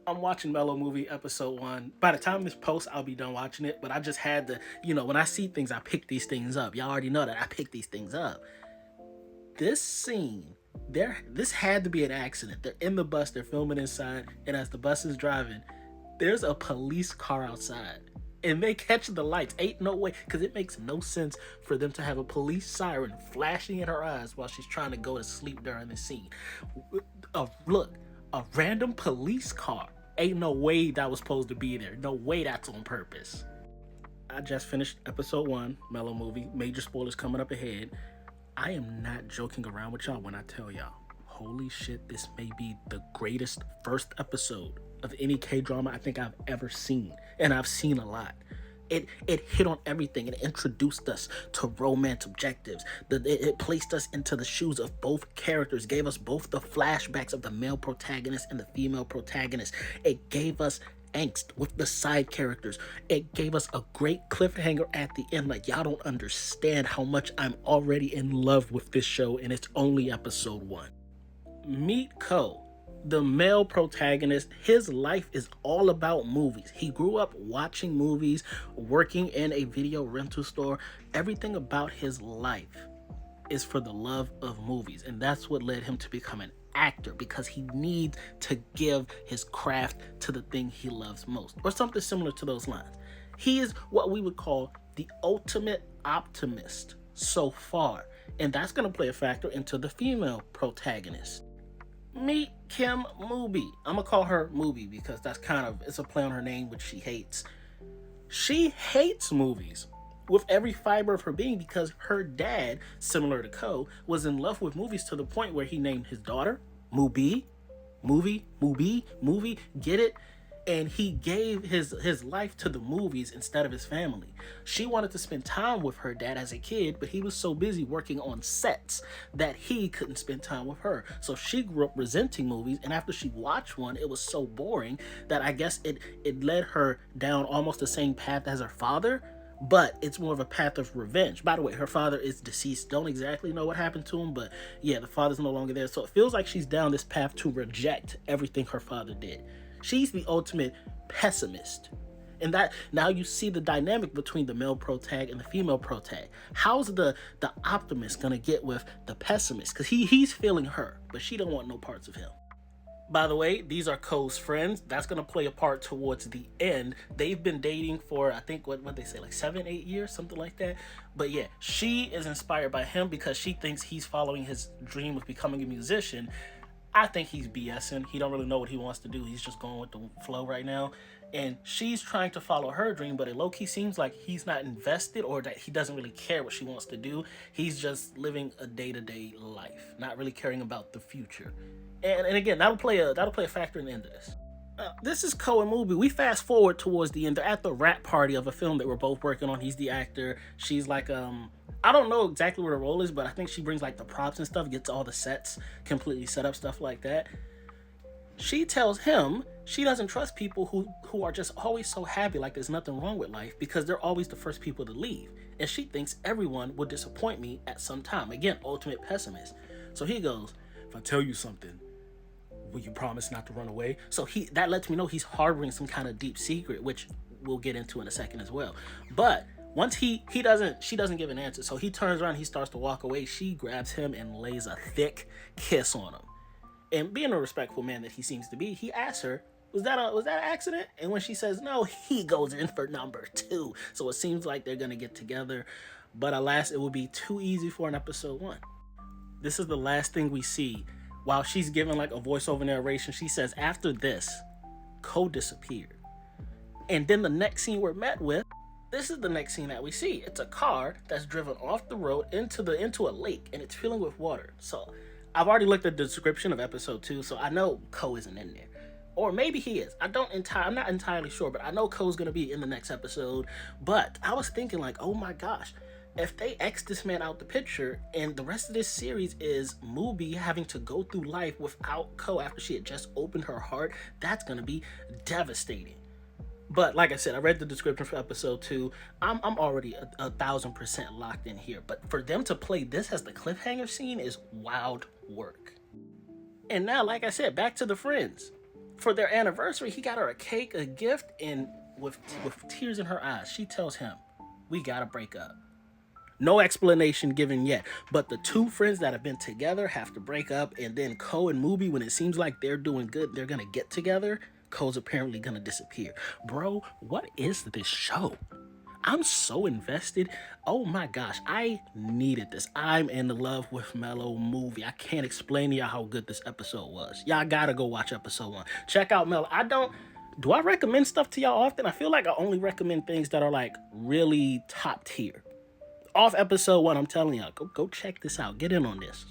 I'm watching Melo movie episode 1. By the time this posts, I'll be done watching it. But I just had to, when I see things, I pick these things up. Y'all already know that I pick these things up. This scene, this had to be an accident. They're in the bus, they're filming inside, and as the bus is driving, there's a police car outside. And they catch the lights. Ain't no way, because it makes no sense for them to have a police siren flashing in her eyes while she's trying to go to sleep during the scene. Look, a random police car. Ain't no way that was supposed to be there. No way that's on purpose. I just finished episode 1, Melo movie. Major spoilers coming up ahead. I am not joking around with y'all when I tell y'all, holy shit, this may be the greatest first episode of any K-drama I think I've ever seen. And I've seen a lot. It hit on everything. It introduced us to romance objectives. It placed us into the shoes of both characters, gave us both the flashbacks of the male protagonist and the female protagonist. It gave us angst with the side characters. It gave us a great cliffhanger at the end. Like, y'all don't understand how much I'm already in love with this show, and it's only episode 1. Meet Ko, the male protagonist. His life is all about movies. He grew up watching movies, working in a video rental store. Everything about his life is for the love of movies, and that's what led him to become an actor, because he needs to give his craft to the thing he loves most, or something similar to those lines. He is what we would call the ultimate optimist so far, and that's going to play a factor into the female protagonist. Meet Kim Mubi. I'm gonna call her Mubi because it's a play on her name, which she hates. She hates movies with every fiber of her being because her dad, similar to Ko, was in love with movies to the point where he named his daughter Mubi. Movie, get it? And he gave his life to the movies instead of his family. She wanted to spend time with her dad as a kid, but he was so busy working on sets that he couldn't spend time with her. So she grew up resenting movies, and after she watched one, it was so boring that I guess it led her down almost the same path as her father, but it's more of a path of revenge. By the way, her father is deceased. Don't exactly know what happened to him, but yeah, the father's no longer there. So it feels like she's down this path to reject everything her father did. She's the ultimate pessimist. And that now you see the dynamic between the male protag and the female protag. How's the optimist gonna get with the pessimist? Because he's feeling her, but she don't want no parts of him. By the way, these are Ko's friends. That's gonna play a part towards the end. They've been dating for, I think, what they say, like 7-8 years, something like that. But yeah, she is inspired by him because she thinks he's following his dream of becoming a musician. I think he's BSing. He don't really know what he wants to do. He's just going with the flow right now. And she's trying to follow her dream, but it low-key seems like he's not invested, or that he doesn't really care what she wants to do. He's just living a day-to-day life, not really caring about the future. And again, that'll play a factor in the end of this. This is Ko and Mubi. We fast forward towards the end. They're at the rap party of a film that we're both working on. He's the actor. She's like, I don't know exactly what her role is, but I think she brings like the props and stuff, gets all the sets completely set up, stuff like that. She tells him she doesn't trust people who are just always so happy, like there's nothing wrong with life, because they're always the first people to leave. And she thinks everyone will disappoint me at some time. Again, ultimate pessimist. So he goes, if I tell you something, will you promise not to run away? So that lets me know he's harboring some kind of deep secret, which we'll get into in a second as well. But once she doesn't give an answer. So he turns around, he starts to walk away. She grabs him and lays a thick kiss on him. And being a respectful man that he seems to be, he asks her, was that an accident? And when she says no, he goes in for number 2. So it seems like they're gonna get together. But alas, it will be too easy for an episode 1. This is the last thing we see. While she's giving like a voiceover narration, she says, after this, Ko disappeared. And then the next scene we're met with, this is the next scene that we see. It's a car that's driven off the road into a lake, and it's filling with water. So I've already looked at the description of episode 2, so I know Ko isn't in there. Or maybe he is. I'm not entirely sure, but I know Ko's gonna be in the next episode. But I was thinking like, oh my gosh, if they X this man out the picture and the rest of this series is Mubi having to go through life without Ko after she had just opened her heart, that's gonna be devastating. But like I said, I read the description for episode 2. I'm already 1,000% locked in here. But for them to play this as the cliffhanger scene is wild work. And now, like I said, back to the friends. For their anniversary, he got her a cake, a gift, and with tears in her eyes, she tells him, "We gotta break up." No explanation given yet, but the two friends that have been together have to break up, and then Ko and Mubi, when it seems like they're doing good, they're gonna get together. Ko's apparently gonna disappear. Bro, what is this show? I'm so invested. Oh my gosh, I needed this. I'm in love with Melo movie. I can't explain to y'all how good this episode was. Y'all gotta go watch episode 1. Check out Melo. Do I recommend stuff to y'all often? I feel like I only recommend things that are like really top tier. Off episode 1, I'm telling y'all, go check this out. Get in on this.